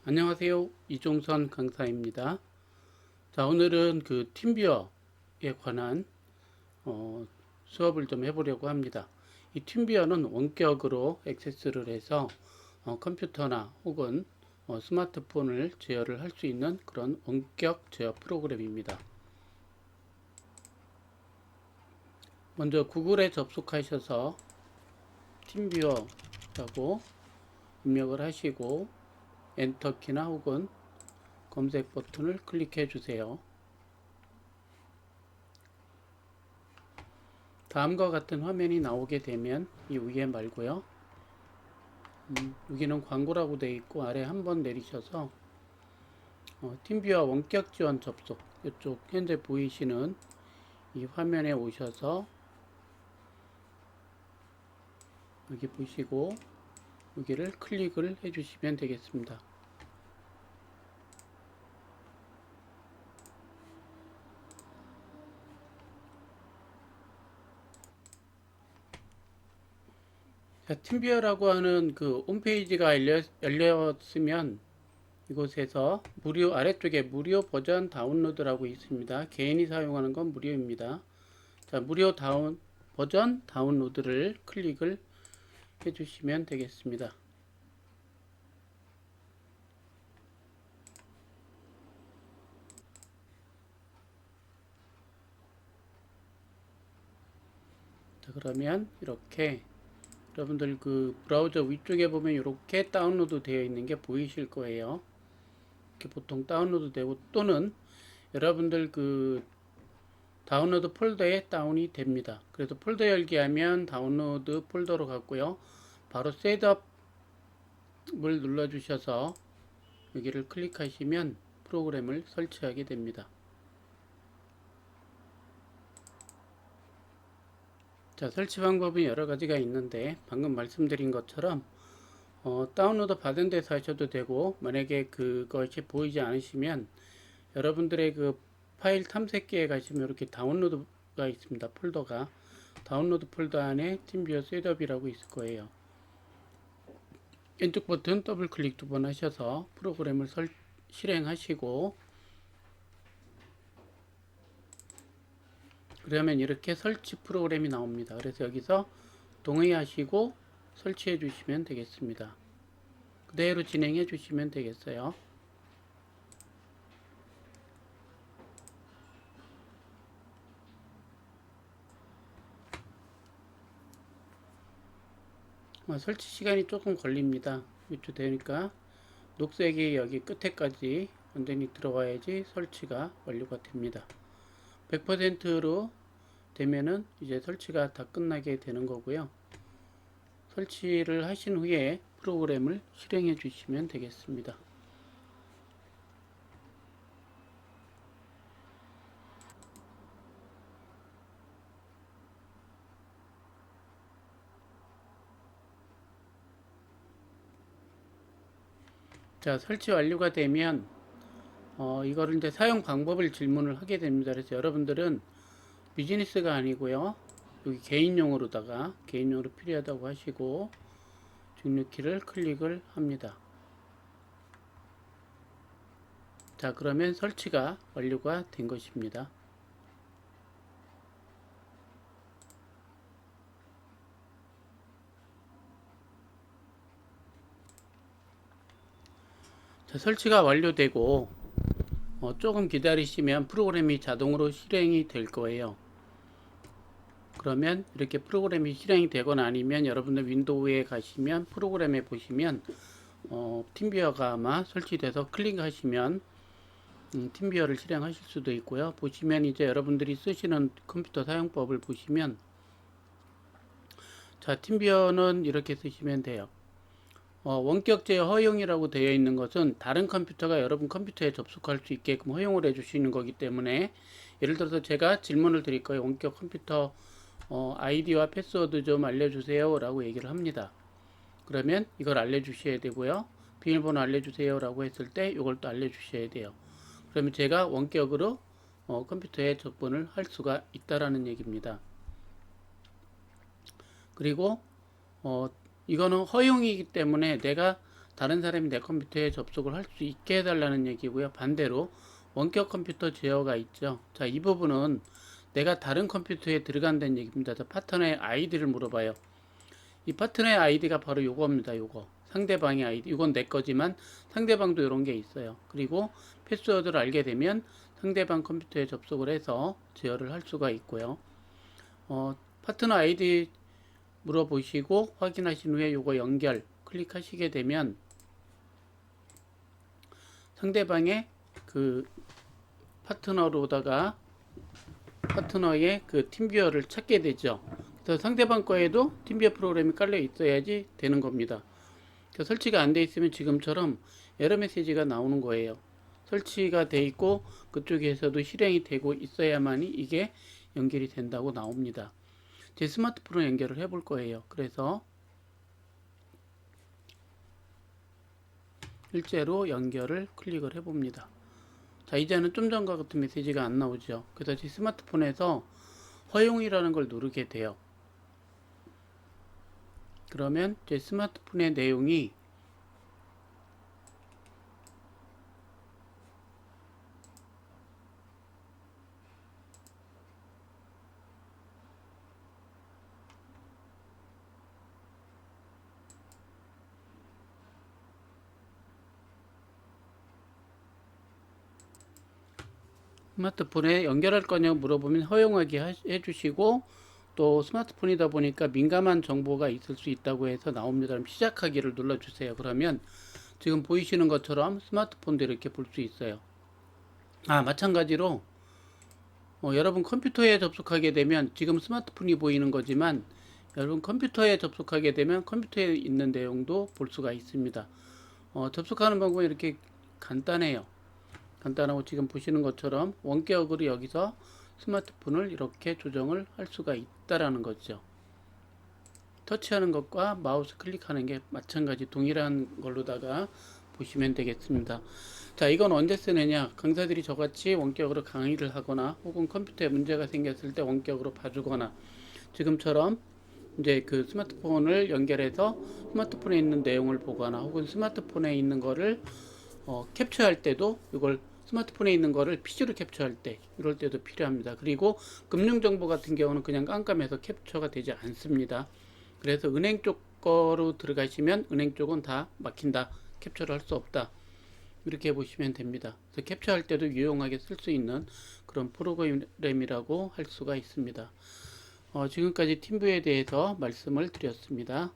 안녕하세요. 이종선 강사입니다. 자, 오늘은 그 팀비어에 관한 수업을 좀 해보려고 합니다. 이 팀비어는 원격으로 액세스를 해서 컴퓨터나 혹은 스마트폰을 제어를 할 수 있는 그런 원격 제어 프로그램입니다. 먼저 구글에 접속하셔서 팀비어라고 입력을 하시고 엔터키나 혹은 검색 버튼을 클릭해 주세요. 다음과 같은 화면이 나오게 되면 이 위에 말고요. 여기는 광고라고 되어 있고 아래 한번 내리셔서 팀뷰어 원격 지원 접속 이쪽 현재 보이시는 이 화면에 오셔서 여기 보시고 여기를 클릭을 해 주시면 되겠습니다. 자, 팀뷰어라고 하는 그 홈페이지가 열렸으면 이곳에서 무료 아래쪽에 무료 버전 다운로드라고 있습니다. 개인이 사용하는 건 무료입니다. 자, 무료 버전 다운로드를 클릭을 해주시면 되겠습니다. 자, 그러면 이렇게 여러분들 그 브라우저 위쪽에 보면 이렇게 다운로드 되어 있는 게 보이실 거예요. 이렇게 보통 다운로드 되고 또는 여러분들 그 다운로드 폴더에 다운이 됩니다. 그래서 폴더 열기 하면 다운로드 폴더로 갔고요. 바로 셋업을 눌러 주셔서 여기를 클릭하시면 프로그램을 설치하게 됩니다. 자, 설치 방법이 여러 가지가 있는데 방금 말씀드린 것처럼 다운로드 받은 데서 하셔도 되고, 만약에 그것이 보이지 않으시면 여러분들의 그 파일 탐색기에 가시면 이렇게 다운로드가 있습니다. 폴더가 다운로드 폴더 안에 팀비어 셋업이라고 있을 거예요. 왼쪽 버튼 더블 클릭 2번 하셔서 프로그램을 실행하시고, 그러면 이렇게 설치 프로그램이 나옵니다. 그래서 여기서 동의하시고 설치해 주시면 되겠습니다. 그대로 진행해 주시면 되겠어요. 설치 시간이 조금 걸립니다. 이쪽 되니까 녹색이 여기 끝에까지 완전히 들어와야지 설치가 완료가 됩니다. 100%로 되면은 이제 설치가 다 끝나게 되는 거고요. 설치를 하신 후에 프로그램을 실행해 주시면 되겠습니다. 자, 설치 완료가 되면 이거를 이제 사용 방법을 질문을 하게 됩니다. 그래서 여러분들은 비즈니스가 아니고요. 여기 개인용으로 필요하다고 하시고 중류키를 클릭을 합니다. 자, 그러면 설치가 완료가 된 것입니다. 자, 설치가 완료되고 조금 기다리시면 프로그램이 자동으로 실행이 될 거예요. 그러면 이렇게 프로그램이 실행이 되거나 아니면 여러분들 윈도우에 가시면 프로그램에 보시면 팀비어가 아마 설치돼서 클릭하시면 팀비어를 실행하실 수도 있고요. 보시면 이제 여러분들이 쓰시는 컴퓨터 사용법을 보시면, 자, 팀비어는 이렇게 쓰시면 돼요. 원격 제어 허용이라고 되어 있는 것은 다른 컴퓨터가 여러분 컴퓨터에 접속할 수 있게끔 허용을 해 주시는 거기 때문에, 예를 들어서 제가 질문을 드릴 거예요. 원격 컴퓨터 아이디와 패스워드 좀 알려주세요 라고 얘기를 합니다. 그러면 이걸 알려주셔야 되고요. 비밀번호 알려주세요 라고 했을 때 이걸 또 알려주셔야 돼요. 그러면 제가 원격으로 컴퓨터에 접근을 할 수가 있다라는 얘기입니다. 그리고 이거는 허용이기 때문에 내가 다른 사람이 내 컴퓨터에 접속을 할 수 있게 해달라는 얘기고요. 반대로 원격 컴퓨터 제어가 있죠. 자, 이 부분은 내가 다른 컴퓨터에 들어간다는 얘기입니다. 파트너의 아이디를 물어봐요. 이 파트너의 아이디가 바로 요겁니다. 요거 상대방의 아이디. 이건 내 거지만 상대방도 이런 게 있어요. 그리고 패스워드를 알게 되면 상대방 컴퓨터에 접속을 해서 제어를 할 수가 있고요. 파트너 아이디 물어보시고 확인하신 후에 요거 연결 클릭하시게 되면 상대방의 그 파트너로다가 파트너의 그 팀뷰어를 찾게 되죠. 그래서 상대방 거에도 팀뷰어 프로그램이 깔려 있어야지 되는 겁니다. 설치가 안 돼 있으면 지금처럼 에러 메시지가 나오는 거예요. 설치가 돼 있고 그쪽에서도 실행이 되고 있어야만이 이게 연결이 된다고 나옵니다. 제 스마트폰으로 연결을 해 볼 거예요. 그래서 실제로 연결을 클릭을 해 봅니다. 자, 이제는 좀 전과 같은 메시지가 안 나오죠. 그래서 제 스마트폰에서 허용이라는 걸 누르게 돼요. 그러면 제 스마트폰의 내용이 스마트폰에 연결할 거냐고 물어보면 허용하게 해주시고, 또 스마트폰이다 보니까 민감한 정보가 있을 수 있다고 해서 나옵니다. 그럼 시작하기를 눌러주세요. 그러면 지금 보이시는 것처럼 스마트폰도 이렇게 볼 수 있어요. 마찬가지로 여러분 컴퓨터에 접속하게 되면 지금 스마트폰이 보이는 거지만 여러분 컴퓨터에 접속하게 되면 컴퓨터에 있는 내용도 볼 수가 있습니다. 접속하는 방법은 이렇게 간단해요. 간단하고 지금 보시는 것처럼 원격으로 여기서 스마트폰을 이렇게 조정을 할 수가 있다라는 거죠. 터치하는 것과 마우스 클릭하는 게 마찬가지 동일한 걸로다가 보시면 되겠습니다. 자, 이건 언제 쓰느냐? 강사들이 저같이 원격으로 강의를 하거나 혹은 컴퓨터에 문제가 생겼을 때 원격으로 봐주거나 지금처럼 이제 그 스마트폰을 연결해서 스마트폰에 있는 내용을 보거나 혹은 스마트폰에 있는 거를 캡처할 때도 이걸 스마트폰에 있는 거를 PC로 캡처할 때 이럴 때도 필요합니다. 그리고 금융정보 같은 경우는 그냥 깜깜해서 캡처가 되지 않습니다. 그래서 은행 쪽 거로 들어가시면 은행 쪽은 다 막힌다. 캡처를 할 수 없다. 이렇게 보시면 됩니다. 그래서 캡처할 때도 유용하게 쓸 수 있는 그런 프로그램이라고 할 수가 있습니다. 지금까지 팀뷰에 대해서 말씀을 드렸습니다.